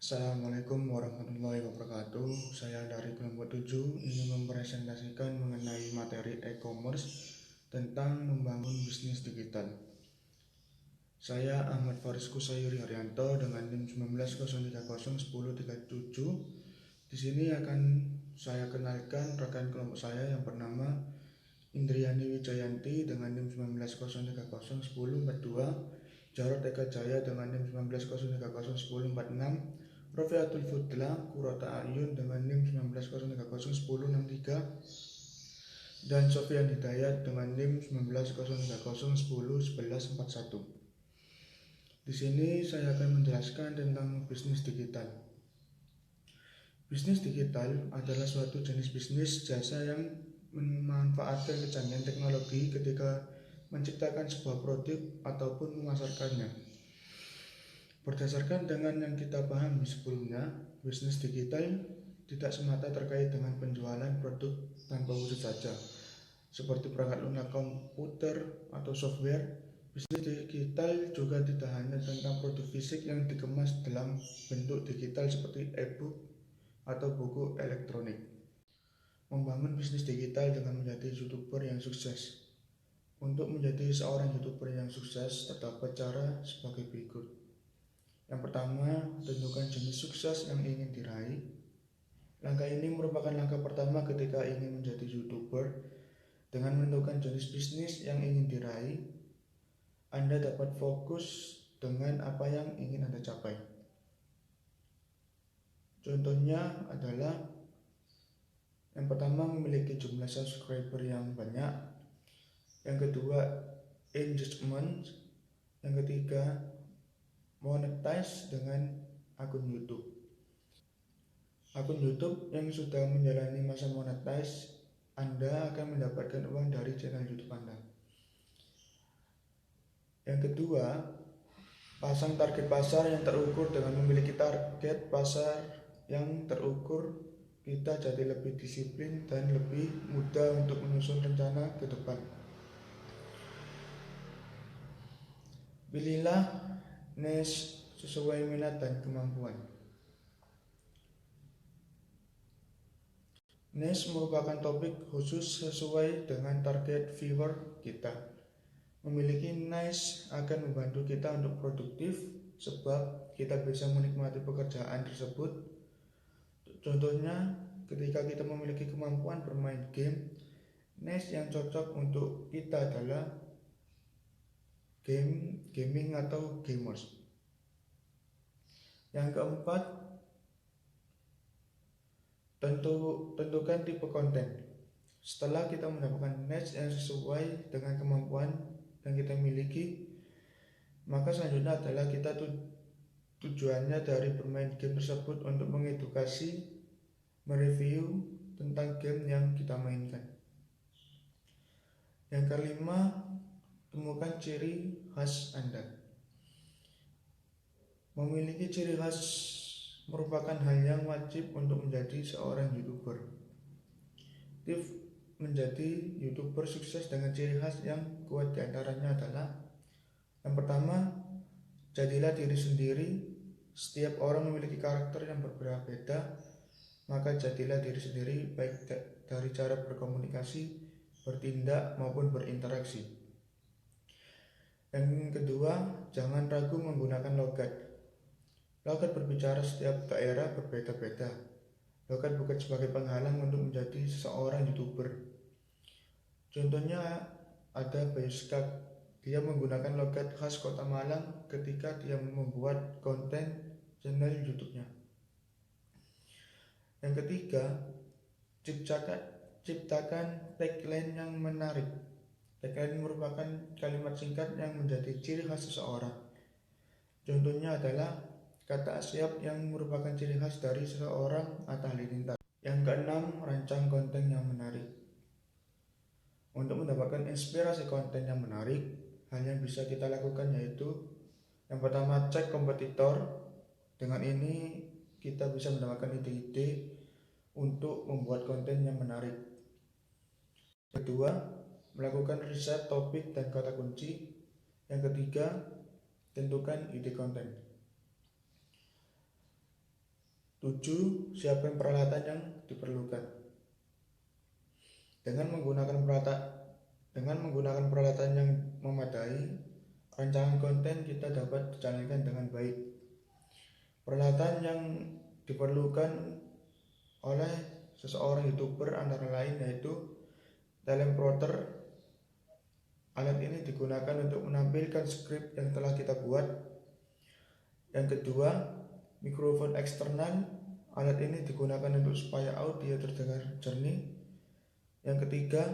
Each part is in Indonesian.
Assalamualaikum warahmatullahi wabarakatuh. Saya dari kelompok 7 ingin mempresentasikan mengenai materi e-commerce tentang membangun bisnis digital. Saya Ahmad Faris Kusayuri Haryanto dengan NIM 1903010337. Di sini akan saya kenalkan rekan kelompok saya yang bernama Indriani Wijayanti dengan NIM 1903011042, Jarod Eka Jaya dengan NIM 1903011046, Rofiatul Fudla Kurota Ayun dengan NIM 1903011063, dan Sofian Hidayat dengan NIM 190301101141. Di sini saya akan menjelaskan tentang bisnis digital. Bisnis digital adalah suatu jenis bisnis jasa yang memanfaatkan kecanggihan teknologi ketika menciptakan sebuah produk ataupun memasarkannya. Berdasarkan dengan yang kita pahami sebelumnya, bisnis digital tidak semata terkait dengan penjualan produk tanpa wujud saja, seperti perangkat lunak komputer atau software. Bisnis digital juga tidak hanya tentang produk fisik yang dikemas dalam bentuk digital seperti e-book atau buku elektronik. Membangun bisnis digital dengan menjadi YouTuber yang sukses. Untuk menjadi seorang YouTuber yang sukses terdapat cara sebagai berikut. Yang pertama, tentukan jenis sukses yang ingin diraih. Langkah ini merupakan langkah pertama ketika ingin menjadi YouTuber. Dengan menentukan jenis bisnis yang ingin diraih, Anda dapat fokus dengan apa yang ingin Anda capai. Contohnya adalah yang pertama, memiliki jumlah subscriber yang banyak. Yang kedua, engagement. Yang ketiga, monetize dengan akun YouTube. Akun YouTube yang sudah menjalani masa monetize, Anda akan mendapatkan uang dari channel YouTube Anda. Yang kedua, pasang target pasar yang terukur. Dengan memiliki target pasar yang terukur, kita jadi lebih disiplin dan lebih mudah untuk menyusun rencana ke depan. Pilihlah niche sesuai minat dan kemampuan. Niche merupakan topik khusus sesuai dengan target viewer kita. Memiliki niche akan membantu kita untuk produktif, sebab kita bisa menikmati pekerjaan tersebut. Contohnya, ketika kita memiliki kemampuan bermain game, niche yang cocok untuk kita adalah gaming atau gamers. Yang keempat, tentukan tipe konten. Setelah kita mendapatkan niche yang sesuai dengan kemampuan yang kita miliki, maka selanjutnya adalah kita tujuannya dari bermain game tersebut untuk mengedukasi, mereview tentang game yang kita mainkan. Yang kelima, temukan ciri khas Anda. Memiliki ciri khas merupakan hal yang wajib untuk menjadi seorang YouTuber. Tips menjadi YouTuber sukses dengan ciri khas yang kuat diantaranya adalah: yang pertama, jadilah diri sendiri. Setiap orang memiliki karakter yang berbeda-beda, maka jadilah diri sendiri, baik dari cara berkomunikasi, bertindak, maupun berinteraksi. Yang kedua, jangan ragu menggunakan logat. Logat berbicara setiap daerah berbeda-beda. Logat bukan sebagai penghalang untuk menjadi seorang YouTuber. Contohnya ada Bayuskak. Dia menggunakan logat khas Kota Malang ketika dia membuat konten channel YouTube-nya. Yang ketiga, ciptakan tagline yang menarik. Tagline merupakan kalimat singkat yang menjadi ciri khas seseorang. Contohnya adalah kata asyap yang merupakan ciri khas dari seseorang Atta Halilintar. Yang keenam, rancang konten yang menarik. Untuk mendapatkan inspirasi konten yang menarik, hal yang bisa kita lakukan yaitu: yang pertama, cek kompetitor. Dengan ini kita bisa mendapatkan ide-ide untuk membuat konten yang menarik. Kedua, melakukan riset topik dan kata kunci. Yang ketiga, tentukan ide konten. 7. Siapkan peralatan yang diperlukan. Dengan menggunakan peralatan yang memadai, rancangan konten kita dapat dijalankan dengan baik. Peralatan yang diperlukan oleh seseorang YouTuber antara lain yaitu teleprompter. Alat ini digunakan untuk menampilkan skrip yang telah kita buat. Yang kedua, mikrofon eksternal. Alat ini digunakan untuk supaya audio terdengar jernih. Yang ketiga,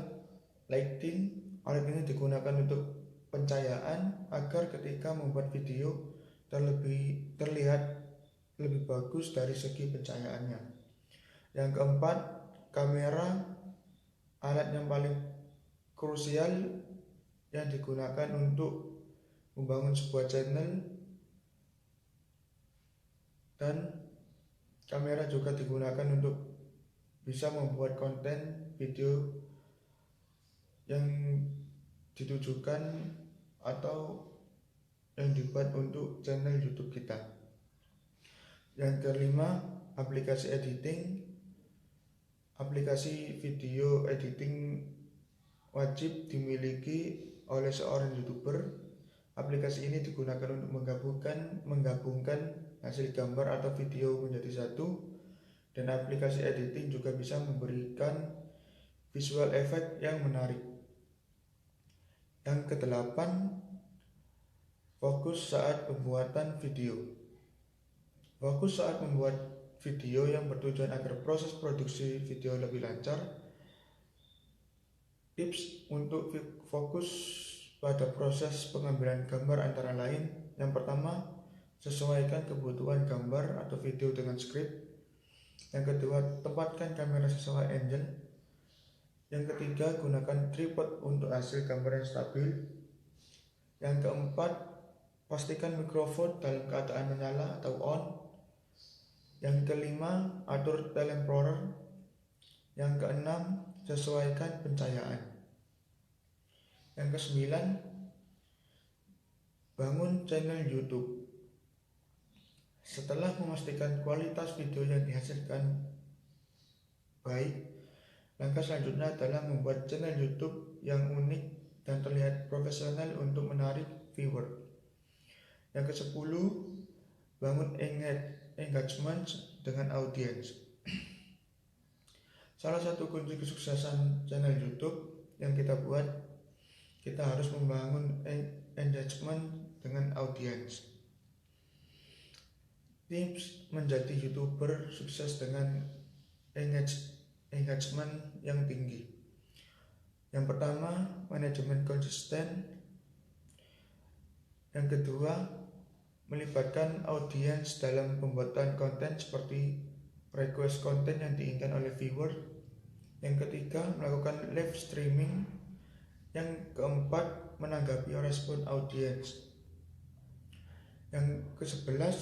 lighting. Alat ini digunakan untuk pencahayaan agar ketika membuat video terlihat lebih bagus dari segi pencahayaannya. Yang keempat, kamera. Alat yang paling krusial yang digunakan untuk membangun sebuah channel, dan kamera juga digunakan untuk bisa membuat konten video yang ditujukan atau yang dibuat untuk channel YouTube kita. Yang kelima, aplikasi editing. Aplikasi video editing wajib dimiliki oleh seorang YouTuber. Aplikasi ini digunakan untuk menggabungkan hasil gambar atau video menjadi satu, dan aplikasi editing juga bisa memberikan visual effect yang menarik. Yang kedelapan, fokus saat pembuatan video. Fokus saat membuat video yang bertujuan agar proses produksi video lebih lancar. Tips untuk fokus pada proses pengambilan gambar antara lain. Yang pertama, sesuaikan kebutuhan gambar atau video dengan skrip. Yang kedua, tempatkan kamera sesuai angle. Yang ketiga, gunakan tripod untuk hasil gambar yang stabil. Yang keempat, pastikan mikrofon dalam keadaan menyala atau on. Yang kelima, atur teleprompter. Yang keenam, sesuaikan pencahayaan. Yang kesembilan, bangun channel YouTube. Setelah memastikan kualitas video yang dihasilkan baik, langkah selanjutnya adalah membuat channel YouTube yang unik dan terlihat profesional untuk menarik viewer. Yang ke-10, bangun engagement dengan audiens. Salah satu kunci kesuksesan channel YouTube yang kita buat, kita harus membangun engagement dengan audiens. Tips menjadi YouTuber sukses dengan engagement yang tinggi. Yang pertama, manajemen konsisten. Yang kedua, melibatkan audiens dalam pembuatan konten seperti request konten yang diinginkan oleh viewer. Yang ketiga, melakukan live streaming. Yang keempat, menanggapi respon audiens. Yang ke-11,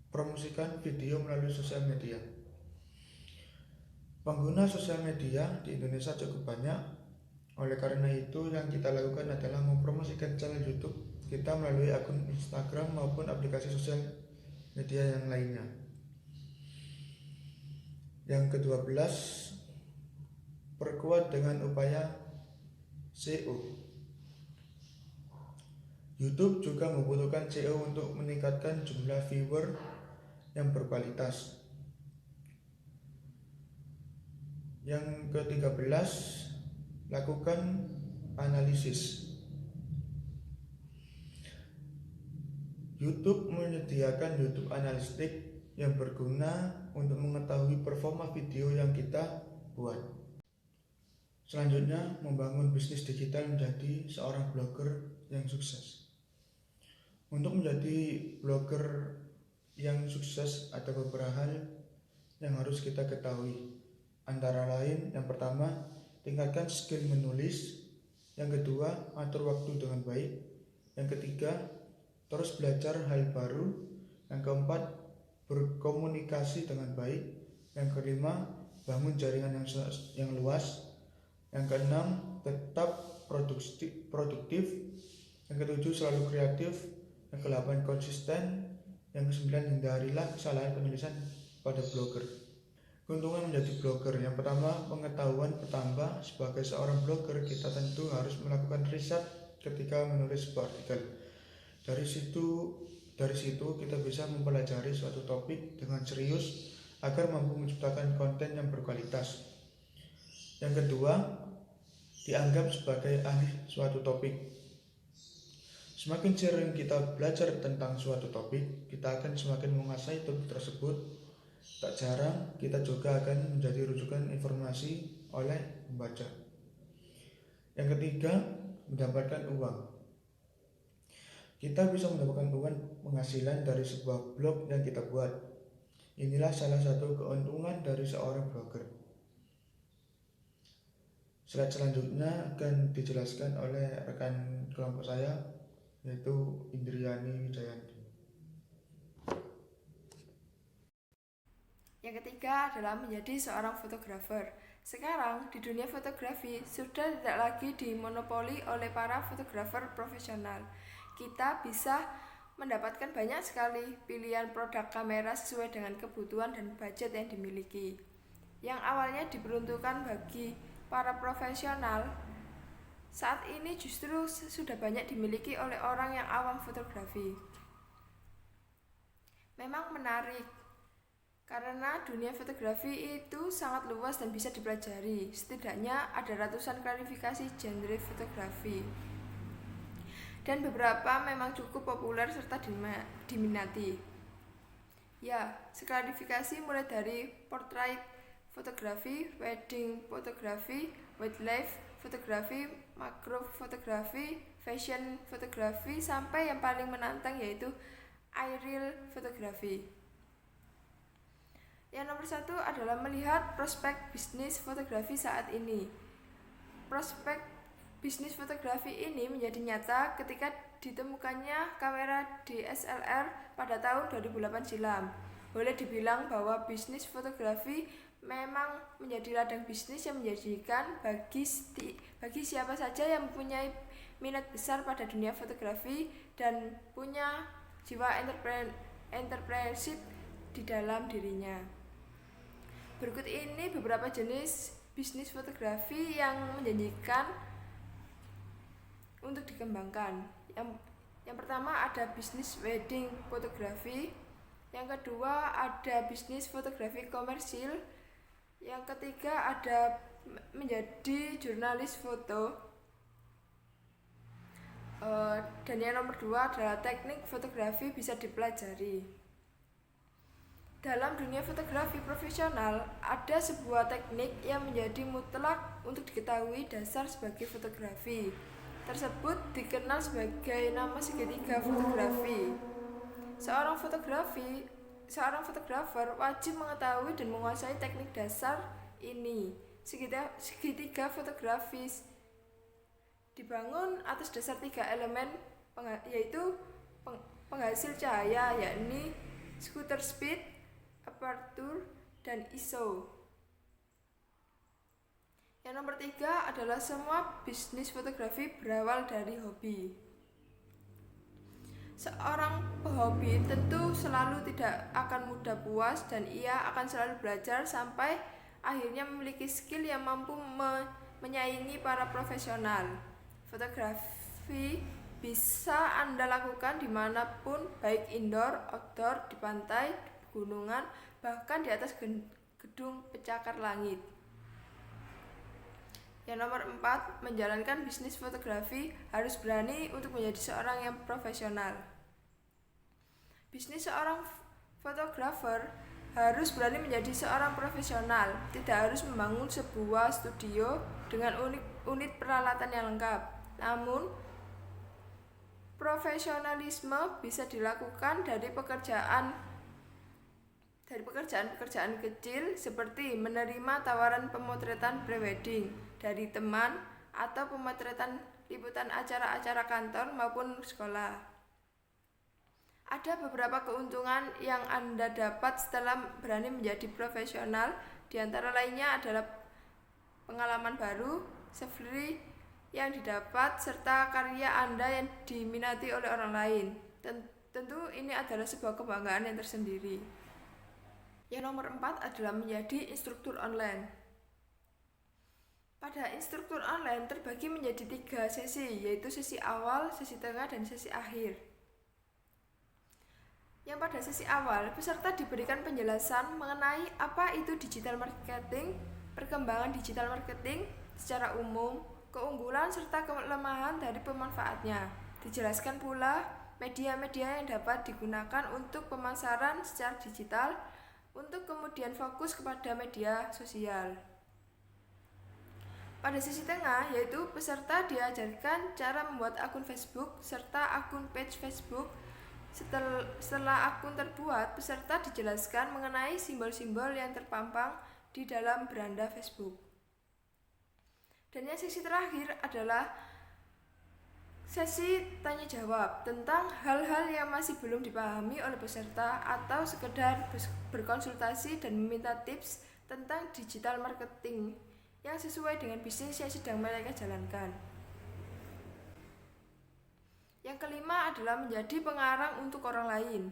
promosikan video melalui sosial media. Pengguna sosial media di Indonesia cukup banyak. Oleh karena itu, yang kita lakukan adalah mempromosikan channel YouTube kita melalui akun Instagram maupun aplikasi sosial media yang lainnya. Yang ke-12, perkuat dengan upaya SEO. YouTube juga membutuhkan SEO untuk meningkatkan jumlah viewer yang berkualitas. Yang ke-13, lakukan analisis. YouTube menyediakan YouTube Analytics yang berguna untuk mengetahui performa video yang kita buat. Selanjutnya, membangun bisnis digital menjadi seorang blogger yang sukses. Untuk menjadi blogger yang sukses ada beberapa hal yang harus kita ketahui. Antara lain, yang pertama, tingkatkan skill menulis. Yang kedua, atur waktu dengan baik. Yang ketiga, terus belajar hal baru. Yang keempat, berkomunikasi dengan baik. Yang kelima, bangun jaringan yang luas. Yang keenam, tetap produktif. Yang ketujuh, selalu kreatif. Yang kedelapan, konsisten. Yang kesembilan, hindarilah kesalahan penulisan pada blogger. Keuntungan menjadi blogger. Yang pertama, pengetahuan bertambah. Sebagai seorang blogger, kita tentu harus melakukan riset ketika menulis sebuah artikel. Dari situ kita bisa mempelajari suatu topik dengan serius agar mampu menciptakan konten yang berkualitas. Yang kedua, dianggap sebagai ahli suatu topik. Semakin sering kita belajar tentang suatu topik, kita akan semakin menguasai topik tersebut. Tak jarang kita juga akan menjadi rujukan informasi oleh pembaca. Yang ketiga, mendapatkan uang. Kita bisa mendapatkan uang penghasilan dari sebuah blog yang kita buat. Inilah salah satu keuntungan dari seorang blogger. Slide selanjutnya akan dijelaskan oleh rekan kelompok saya, yaitu Indriani Wijayanti. Yang ketiga adalah menjadi seorang fotografer. Sekarang di dunia fotografi sudah tidak lagi dimonopoli oleh para fotografer profesional. Kita bisa mendapatkan banyak sekali pilihan produk kamera sesuai dengan kebutuhan dan budget yang dimiliki. Yang awalnya diperuntukkan bagi para profesional, saat ini justru sudah banyak dimiliki oleh orang yang awam fotografi. Memang menarik, karena dunia fotografi itu sangat luas dan bisa dipelajari. Setidaknya ada ratusan klasifikasi genre fotografi. Dan beberapa memang cukup populer serta diminati. Ya, klasifikasi mulai dari portrait fotografi, wedding fotografi, wildlife fotografi, makro fotografi, fashion fotografi, sampai yang paling menantang yaitu aerial fotografi. Yang nomor satu adalah melihat prospek bisnis fotografi saat ini. Prospek bisnis fotografi ini menjadi nyata ketika ditemukannya kamera DSLR pada tahun 2008 silam. Boleh dibilang bahwa bisnis fotografi memang menjadi ladang bisnis yang menjanjikan bagi siapa saja yang mempunyai minat besar pada dunia fotografi dan punya jiwa entrepreneurship di dalam dirinya. Berikut ini beberapa jenis bisnis fotografi yang menjanjikan untuk dikembangkan. Yang pertama ada bisnis wedding fotografi. Yang kedua ada bisnis fotografi komersil. Yang ketiga ada menjadi jurnalis foto. Dan yang nomor 2 adalah teknik fotografi bisa dipelajari. Dalam dunia fotografi profesional, ada sebuah teknik yang menjadi mutlak untuk diketahui dasar sebagai fotografi. Tersebut dikenal sebagai nama segitiga fotografi. Seorang fotografer wajib mengetahui dan menguasai teknik dasar ini. Segitiga fotografis dibangun atas dasar 3 elemen, yaitu penghasil cahaya, yakni shutter speed, aperture, dan ISO. Yang nomor 3 adalah semua bisnis fotografi berawal dari hobi. Seorang pehobi tentu selalu tidak akan mudah puas dan ia akan selalu belajar sampai akhirnya memiliki skill yang mampu menyaingi para profesional. Fotografi bisa Anda lakukan dimanapun, baik indoor, outdoor, di pantai, di pegunungan, bahkan di atas gedung pencakar langit. Yang nomor 4, menjalankan bisnis fotografi harus berani untuk menjadi seorang yang profesional. Bisnis seorang fotografer harus berani menjadi seorang profesional, tidak harus membangun sebuah studio dengan unit peralatan yang lengkap. Namun, profesionalisme bisa dilakukan dari pekerjaan kecil seperti menerima tawaran pemotretan prewedding dari teman atau pemotretan liputan acara-acara kantor maupun sekolah. Ada beberapa keuntungan yang Anda dapat setelah berani menjadi profesional, di antara lainnya adalah pengalaman baru, self-reliance yang didapat, serta karya Anda yang diminati oleh orang lain. tentu ini adalah sebuah kebanggaan yang tersendiri. Yang nomor 4 adalah menjadi instruktur online. Pada instruktur online terbagi menjadi 3 sesi, yaitu sesi awal, sesi tengah, dan sesi akhir. Yang pada sesi awal, peserta diberikan penjelasan mengenai apa itu digital marketing, perkembangan digital marketing secara umum, keunggulan serta kelemahan dari pemanfaatnya. Dijelaskan pula media-media yang dapat digunakan untuk pemasaran secara digital, untuk kemudian fokus kepada media sosial. Pada sesi tengah, yaitu peserta diajarkan cara membuat akun Facebook serta akun page Facebook. Setelah akun terbuat, peserta dijelaskan mengenai simbol-simbol yang terpampang di dalam beranda Facebook. Dan yang sesi terakhir adalah sesi tanya jawab tentang hal-hal yang masih belum dipahami oleh peserta atau sekedar berkonsultasi dan meminta tips tentang digital marketing yang sesuai dengan bisnis yang sedang mereka jalankan. Yang kelima adalah menjadi pengarang untuk orang lain.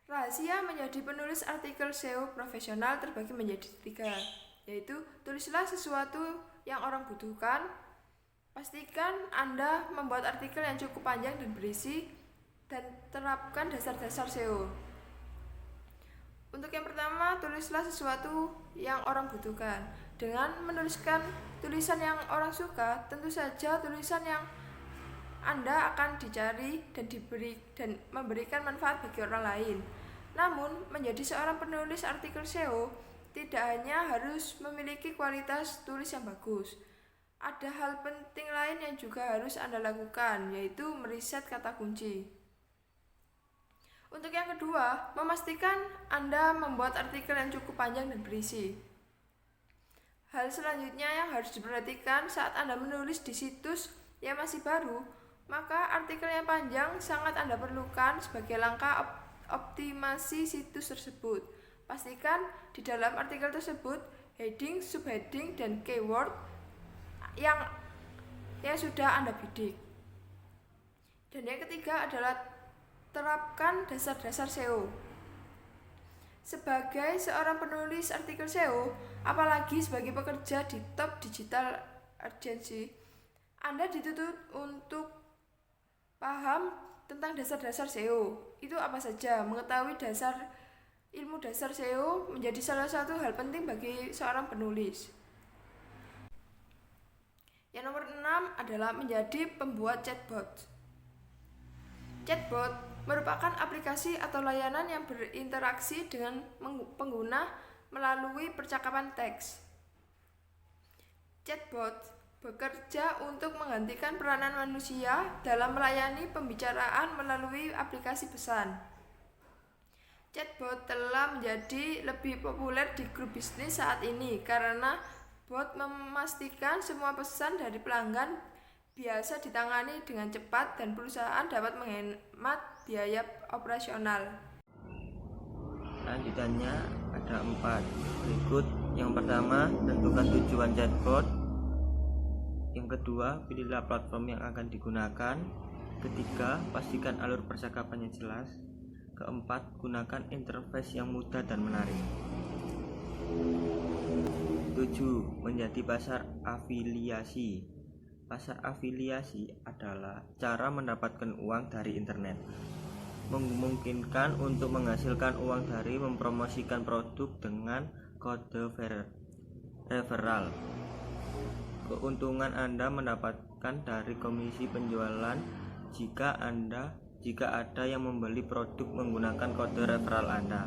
Rahasia menjadi penulis artikel SEO profesional terbagi menjadi 3, yaitu tulislah sesuatu yang orang butuhkan, pastikan Anda membuat artikel yang cukup panjang dan berisi, dan terapkan dasar-dasar SEO. Untuk yang pertama, tulislah sesuatu yang orang butuhkan. Dengan menuliskan tulisan yang orang suka, tentu saja tulisan yang Anda akan dicari dan memberikan manfaat bagi orang lain. Namun, menjadi seorang penulis artikel SEO tidak hanya harus memiliki kualitas tulis yang bagus. Ada hal penting lain yang juga harus Anda lakukan, yaitu meriset kata kunci. Untuk yang kedua, memastikan Anda membuat artikel yang cukup panjang dan berisi. Hal selanjutnya yang harus diperhatikan saat Anda menulis di situs yang masih baru, maka artikel yang panjang sangat Anda perlukan sebagai langkah optimasi situs tersebut. Pastikan di dalam artikel tersebut heading, subheading, dan keyword yang sudah Anda bidik. Dan yang ketiga adalah terapkan dasar-dasar SEO. Sebagai seorang penulis artikel SEO, apalagi sebagai pekerja di top digital agency, Anda dituntut untuk paham tentang dasar-dasar SEO. Itu apa saja? Mengetahui ilmu dasar SEO menjadi salah satu hal penting bagi seorang penulis. Yang nomor 6 adalah menjadi pembuat chatbot. Chatbot merupakan aplikasi atau layanan yang berinteraksi dengan pengguna melalui percakapan teks. Chatbot bekerja untuk menggantikan peranan manusia dalam melayani pembicaraan melalui aplikasi pesan. Chatbot telah menjadi lebih populer di grup bisnis saat ini karena bot memastikan semua pesan dari pelanggan biasa ditangani dengan cepat dan perusahaan dapat menghemat biaya operasional. Lanjutannya ada 4. Berikut yang pertama, tentukan tujuan chatbot. Yang kedua, pilihlah platform yang akan digunakan. Ketiga, pastikan alur percakapannya jelas. Keempat, gunakan interface yang mudah dan menarik. 7. Menjadi pasar afiliasi. Pasar afiliasi adalah cara mendapatkan uang dari internet. Memungkinkan untuk menghasilkan uang dari mempromosikan produk dengan kode referral. Keuntungan Anda mendapatkan dari komisi penjualan jika ada yang membeli produk menggunakan kode referral Anda.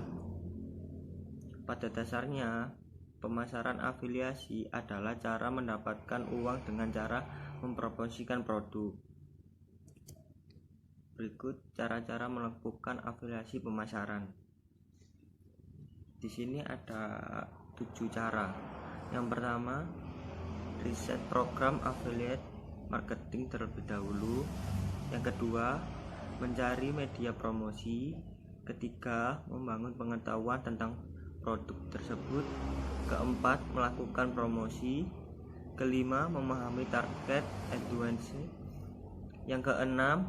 Pada dasarnya, pemasaran afiliasi adalah cara mendapatkan uang dengan cara mempromosikan produk. Berikut cara-cara melakukan afiliasi pemasaran. Di sini ada 7 cara. Yang pertama, riset program affiliate marketing terlebih dahulu. Yang kedua, mencari media promosi. Ketiga, membangun pengetahuan tentang produk tersebut. Keempat, melakukan promosi. Kelima, memahami target audience. Yang keenam,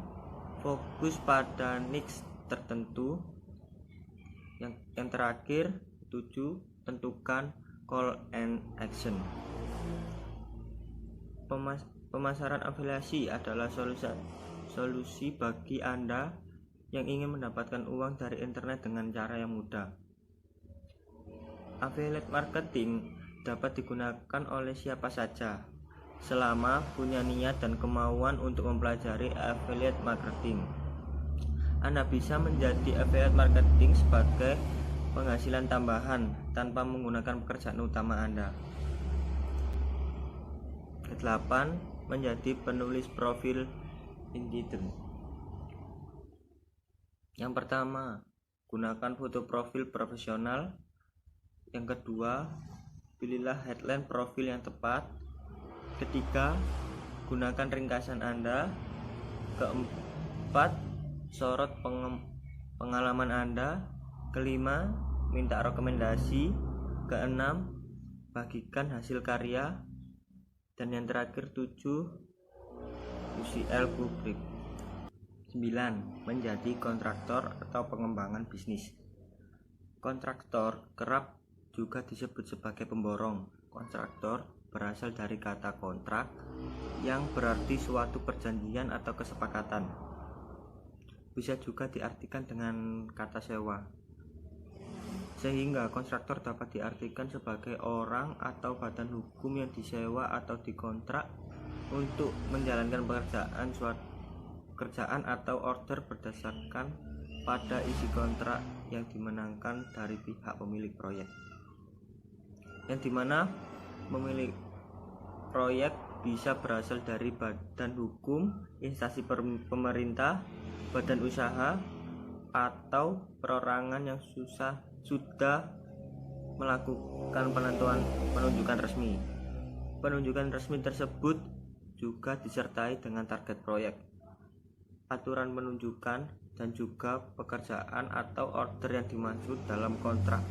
fokus pada niche tertentu. Yang terakhir 7, tentukan call and action. Pemasaran afiliasi adalah solusi bagi Anda yang ingin mendapatkan uang dari internet dengan cara yang mudah. Affiliate marketing dapat digunakan oleh siapa saja selama punya niat dan kemauan untuk mempelajari affiliate marketing. Anda bisa menjadi affiliate marketing sebagai penghasilan tambahan tanpa menggunakan pekerjaan utama Anda. 8. Menjadi penulis profil Indeed. Yang pertama, gunakan foto profil profesional. Yang kedua, pilihlah headline profil yang tepat. Ketiga, gunakan ringkasan Anda. Keempat, sorot pengalaman Anda. Kelima, minta rekomendasi. Keenam, bagikan hasil karya. Dan yang terakhir 7, UCL publik. 9. Menjadi kontraktor atau pengembangan bisnis. Kontraktor kerap juga disebut sebagai pemborong. Kontraktor berasal dari kata kontrak yang berarti suatu perjanjian atau kesepakatan. Bisa juga diartikan dengan kata sewa. Sehingga kontraktor dapat diartikan sebagai orang atau badan hukum yang disewa atau dikontrak untuk menjalankan pekerjaan atau order berdasarkan pada isi kontrak yang dimenangkan dari pihak pemilik proyek. Yang dimana pemilik proyek bisa berasal dari badan hukum, instansi pemerintah, badan usaha, atau perorangan yang sudah melakukan penunjukan resmi. Penunjukan resmi tersebut juga disertai dengan target proyek, aturan penunjukan, dan juga pekerjaan atau order yang dimaksud dalam kontrak,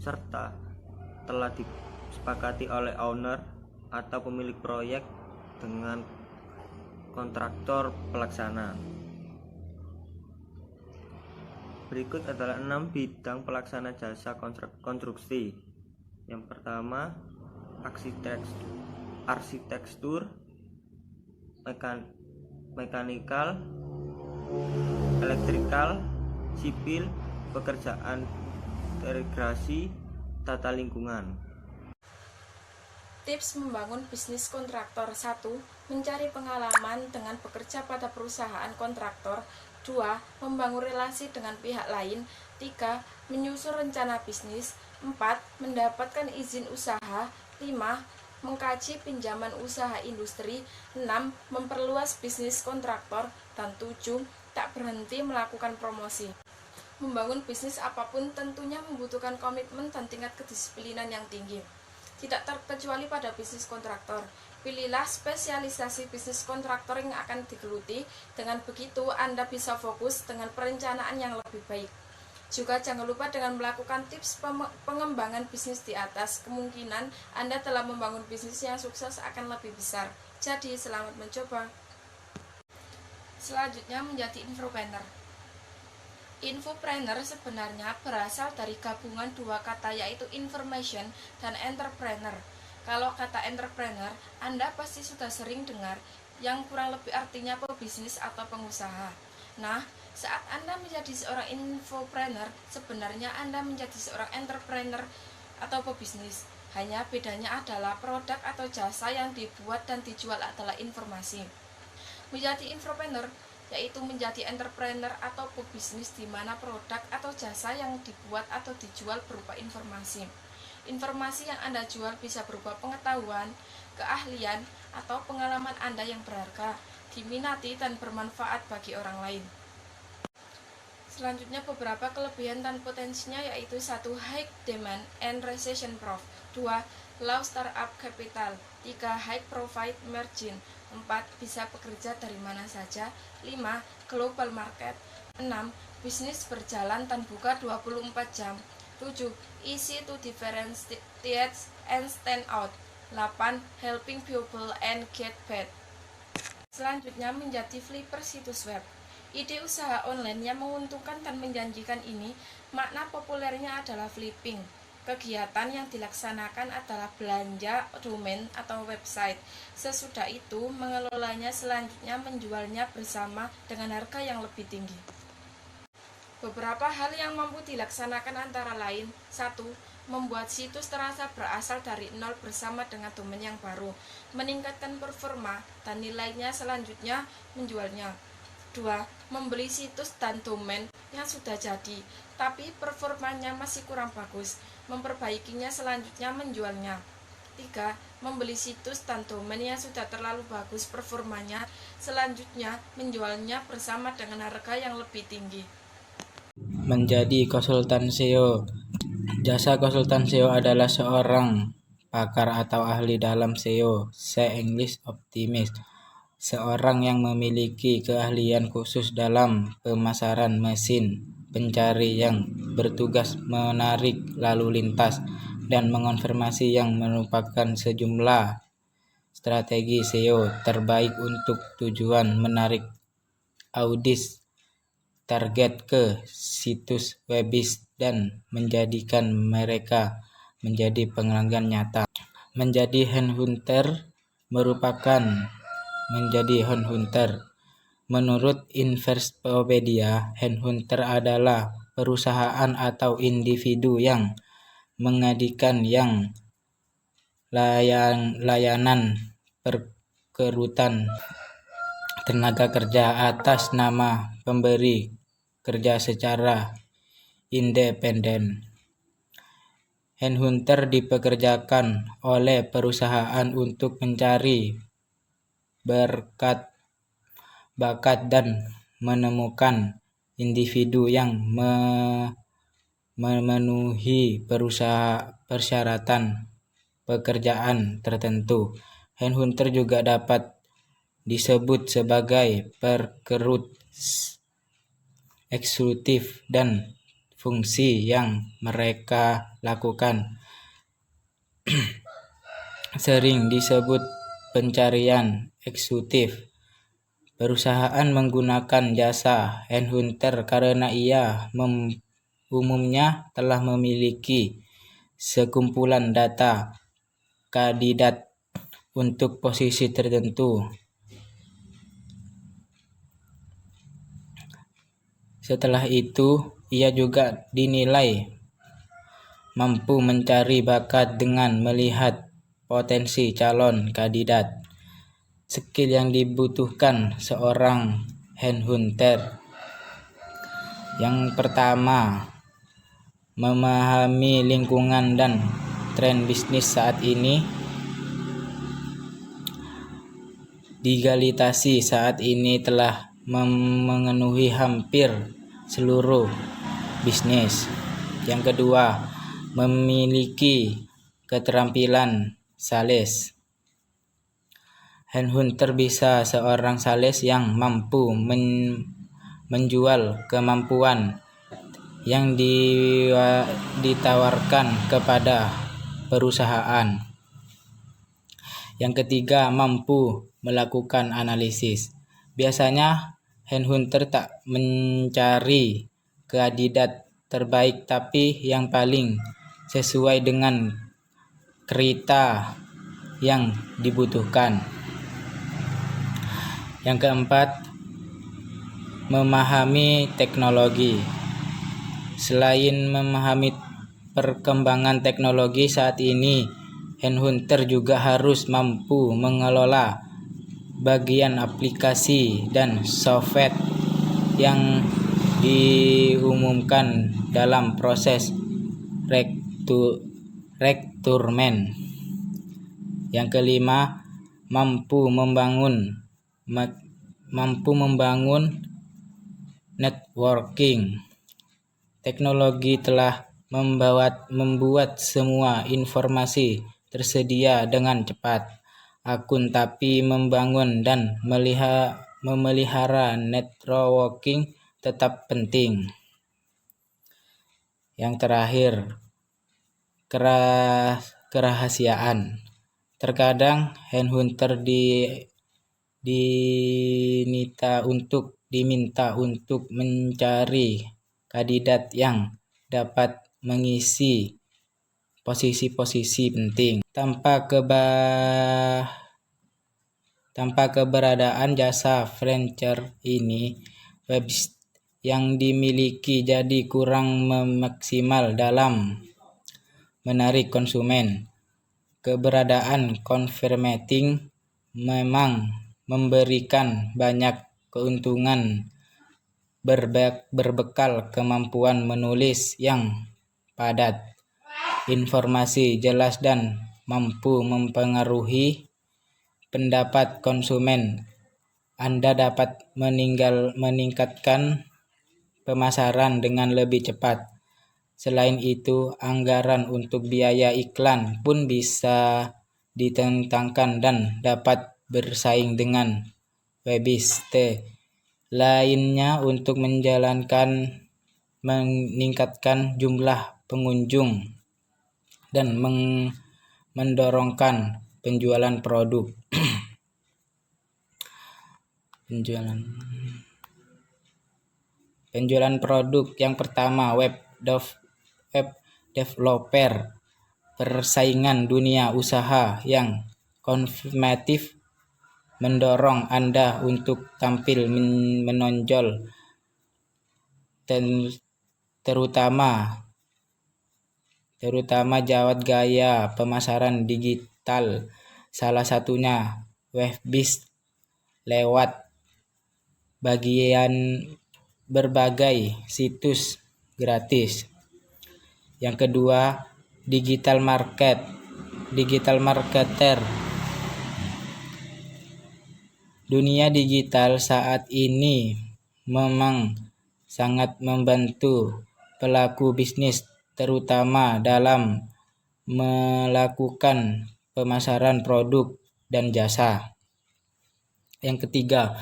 serta telah disepakati oleh owner atau pemilik proyek dengan kontraktor pelaksana. Berikut adalah 6 bidang pelaksana jasa konstruksi. Yang pertama, arsitektur, mekanikal, elektrikal, sipil, pekerjaan integrasi, tata lingkungan. Tips membangun bisnis kontraktor. 1. Mencari pengalaman dengan bekerja pada perusahaan kontraktor. 2. Membangun relasi dengan pihak lain. 3. Menyusun rencana bisnis. 4. Mendapatkan izin usaha. 5. Mengkaji pinjaman usaha industri. 6. Memperluas bisnis kontraktor. Dan 7. Tak berhenti melakukan promosi. Membangun bisnis apapun tentunya membutuhkan komitmen dan tingkat kedisiplinan yang tinggi. Tidak terkecuali pada bisnis kontraktor. Pilihlah spesialisasi bisnis kontraktor yang akan digeluti. Dengan begitu, Anda bisa fokus dengan perencanaan yang lebih baik. Juga jangan lupa dengan melakukan tips pengembangan bisnis di atas, kemungkinan Anda telah membangun bisnis yang sukses akan lebih besar. Jadi, selamat mencoba. Selanjutnya, menjadi infopreneur. Infopreneur sebenarnya berasal dari gabungan dua kata, yaitu information dan entrepreneur. Kalau kata entrepreneur, Anda pasti sudah sering dengar, yang kurang lebih artinya pebisnis atau pengusaha. Nah, saat Anda menjadi seorang infopreneur, sebenarnya Anda menjadi seorang entrepreneur atau pebisnis. Hanya bedanya adalah produk atau jasa yang dibuat dan dijual adalah informasi. Menjadi infopreneur yaitu menjadi entrepreneur atau pebisnis di mana produk atau jasa yang dibuat atau dijual berupa informasi. Informasi yang Anda jual bisa berupa pengetahuan, keahlian, atau pengalaman Anda yang berharga, diminati dan bermanfaat bagi orang lain. Selanjutnya beberapa kelebihan dan potensinya yaitu 1. High demand and recession proof. 2. Low startup capital. 3. High profit margin. 4. Bisa bekerja dari mana saja. 5. Global market. 6. Bisnis berjalan dan buka 24 jam. 7. Easy to differentiate and stand out. 8. Helping people and get paid. Selanjutnya menjadi flipper situs web. Ide usaha online yang menguntungkan dan menjanjikan ini, makna populernya adalah flipping. Kegiatan yang dilaksanakan adalah belanja domain atau website. Sesudah itu, mengelolanya selanjutnya menjualnya bersama dengan harga yang lebih tinggi. Beberapa hal yang mampu dilaksanakan antara lain: 1. Membuat situs terasa berasal dari nol bersama dengan domain yang baru, meningkatkan performa dan nilainya, selanjutnya menjualnya. 2. Membeli situs dan domain yang sudah jadi, tapi performanya masih kurang bagus, memperbaikinya, selanjutnya menjualnya. 3. Membeli situs dan domain yang sudah terlalu bagus performanya, selanjutnya menjualnya bersama dengan harga yang lebih tinggi. Menjadi konsultan SEO. Jasa konsultan SEO adalah seorang pakar atau ahli dalam SEO, English Optimist, seorang yang memiliki keahlian khusus dalam pemasaran mesin pencari yang bertugas menarik lalu lintas dan mengonfirmasi yang merupakan sejumlah strategi SEO terbaik untuk tujuan menarik audiens target ke situs webis dan menjadikan mereka menjadi pelanggan nyata. Menjadi headhunter merupakan menjadi headhunter. Menurut Investopedia, headhunter adalah perusahaan atau individu yang mengadakan layanan perekrutan tenaga kerja atas nama pemberi kerja secara independen. Headhunter dipekerjakan oleh perusahaan untuk mencari bakat dan menemukan individu yang memenuhi persyaratan pekerjaan tertentu. Headhunter juga dapat disebut sebagai perekrut eksekutif, dan fungsi yang mereka lakukan sering disebut pencarian eksekutif. Perusahaan menggunakan jasa headhunter karena ia umumnya telah memiliki sekumpulan data kandidat untuk posisi tertentu. Setelah itu, ia juga dinilai mampu mencari bakat dengan melihat potensi calon kandidat. Skill yang dibutuhkan seorang headhunter. Yang pertama, memahami lingkungan dan tren bisnis saat ini. Digitalisasi saat ini telah memenuhi hampir seluruh bisnis. Yang kedua, memiliki keterampilan sales. Headhunter bisa seorang sales yang mampu menjual kemampuan yang ditawarkan kepada perusahaan. Yang ketiga, mampu melakukan analisis. Biasanya headhunter tak mencari kandidat terbaik, tapi yang paling sesuai dengan kriteria yang dibutuhkan. Yang keempat, memahami teknologi. Selain memahami perkembangan teknologi saat ini, headhunter juga harus mampu mengelola bagian aplikasi dan software yang diumumkan dalam proses rekrutmen. Yang kelima, mampu membangun networking. Teknologi telah membuat semua informasi tersedia dengan cepat. Tapi membangun dan memelihara networking tetap penting. Yang terakhir, kerahasiaan. Terkadang headhunter diminta untuk mencari kandidat yang dapat mengisi posisi-posisi penting. Tanpa keberadaan jasa freelancer ini, website yang dimiliki jadi kurang maksimal dalam menarik konsumen. Keberadaan Converting memang memberikan banyak keuntungan berbekal kemampuan menulis yang padat, informasi jelas dan mampu mempengaruhi pendapat konsumen. Anda dapat meningkatkan pemasaran dengan lebih cepat. Selain itu, anggaran untuk biaya iklan pun bisa ditentangkan dan dapat bersaing dengan website lainnya untuk meningkatkan jumlah pengunjung dan mendorongkan penjualan produk. Penjualan produk yang pertama, web developer. Persaingan dunia usaha yang kompetitif mendorong Anda untuk tampil menonjol, terutama jawab gaya pemasaran digital, salah satunya web-based lewat berbagai situs gratis. Yang kedua, digital marketer. Dunia digital saat ini memang sangat membantu pelaku bisnis, terutama dalam melakukan pemasaran produk dan jasa. Yang ketiga,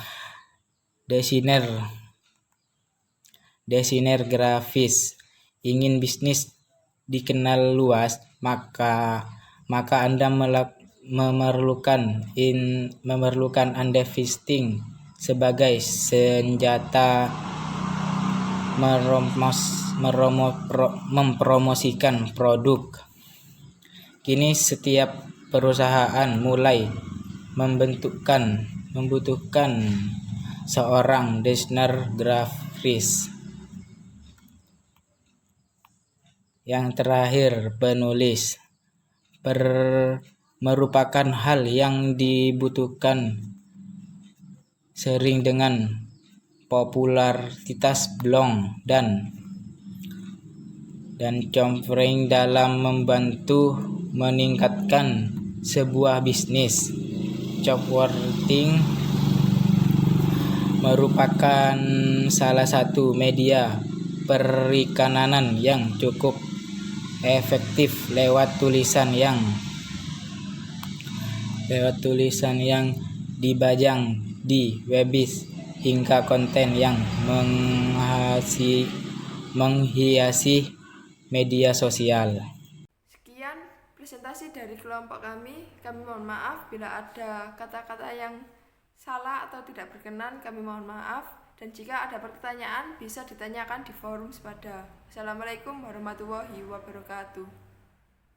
desainer grafis. Ingin bisnis dikenal luas, maka Anda memerlukan advertising sebagai senjata mempromosikan produk. Kini setiap perusahaan mulai membutuhkan seorang desainer grafis. Yang terakhir, penulis. Merupakan hal yang dibutuhkan sering dengan popularitas blog dan conference dalam membantu meningkatkan sebuah bisnis. Copywriting merupakan salah satu media perikanan yang cukup efektif lewat tulisan yang dibajang di website hingga konten yang menghiasi media sosial. Sekian presentasi dari kelompok kami. Kami mohon maaf bila ada kata-kata yang salah atau tidak berkenan, kami mohon maaf. Dan jika ada pertanyaan bisa ditanyakan di forum Sepada. Assalamualaikum warahmatullahi wabarakatuh.